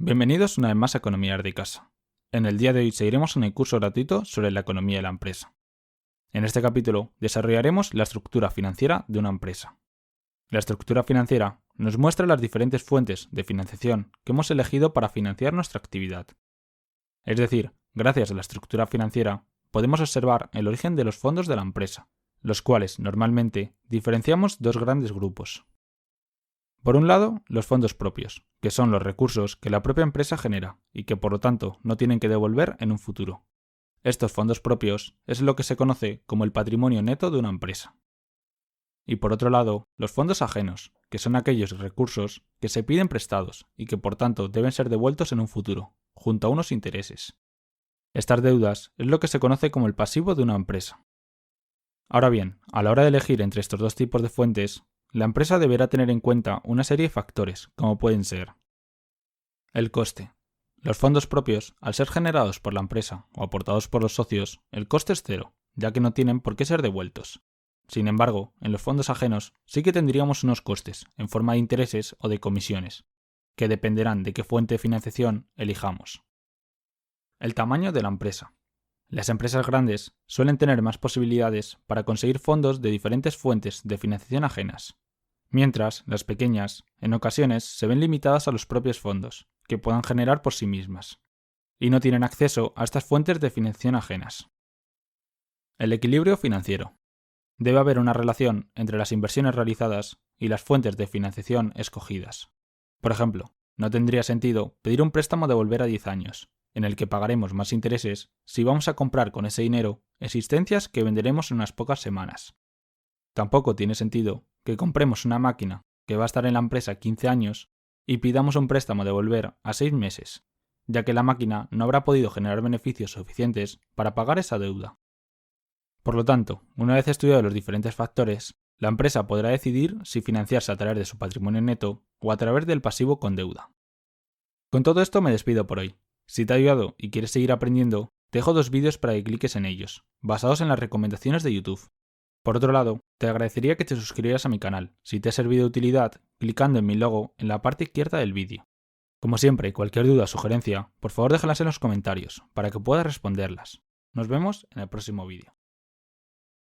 Bienvenidos una vez más a Economía de Casa. En el día de hoy seguiremos en el curso gratuito sobre la economía de la empresa. En este capítulo desarrollaremos la estructura financiera de una empresa. La estructura financiera nos muestra las diferentes fuentes de financiación que hemos elegido para financiar nuestra actividad. Es decir, gracias a la estructura financiera podemos observar el origen de los fondos de la empresa, los cuales normalmente diferenciamos dos grandes grupos. Por un lado, los fondos propios, que son los recursos que la propia empresa genera y que por lo tanto no tienen que devolver en un futuro. Estos fondos propios es lo que se conoce como el patrimonio neto de una empresa. Y por otro lado, los fondos ajenos, que son aquellos recursos que se piden prestados y que por tanto deben ser devueltos en un futuro, junto a unos intereses. Estas deudas es lo que se conoce como el pasivo de una empresa. Ahora bien, a la hora de elegir entre estos dos tipos de fuentes, la empresa deberá tener en cuenta una serie de factores, como pueden ser el coste. Los fondos propios, al ser generados por la empresa o aportados por los socios, el coste es cero, ya que no tienen por qué ser devueltos. Sin embargo, en los fondos ajenos sí que tendríamos unos costes, en forma de intereses o de comisiones, que dependerán de qué fuente de financiación elijamos. El tamaño de la empresa. Las empresas grandes suelen tener más posibilidades para conseguir fondos de diferentes fuentes de financiación ajenas, mientras las pequeñas, en ocasiones, se ven limitadas a los propios fondos, que puedan generar por sí mismas, y no tienen acceso a estas fuentes de financiación ajenas. El equilibrio financiero. Debe haber una relación entre las inversiones realizadas y las fuentes de financiación escogidas. Por ejemplo, no tendría sentido pedir un préstamo a devolver a 10 años, en el que pagaremos más intereses si vamos a comprar con ese dinero existencias que venderemos en unas pocas semanas. Tampoco tiene sentido que compremos una máquina que va a estar en la empresa 15 años y pidamos un préstamo a devolver a 6 meses, ya que la máquina no habrá podido generar beneficios suficientes para pagar esa deuda. Por lo tanto, una vez estudiados los diferentes factores, la empresa podrá decidir si financiarse a través de su patrimonio neto o a través del pasivo con deuda. Con todo esto me despido por hoy. Si te ha ayudado y quieres seguir aprendiendo, te dejo 2 vídeos para que cliques en ellos, basados en las recomendaciones de YouTube. Por otro lado, te agradecería que te suscribieras a mi canal, si te ha servido de utilidad, clicando en mi logo en la parte izquierda del vídeo. Como siempre, cualquier duda o sugerencia, por favor déjalas en los comentarios, para que pueda responderlas. Nos vemos en el próximo vídeo.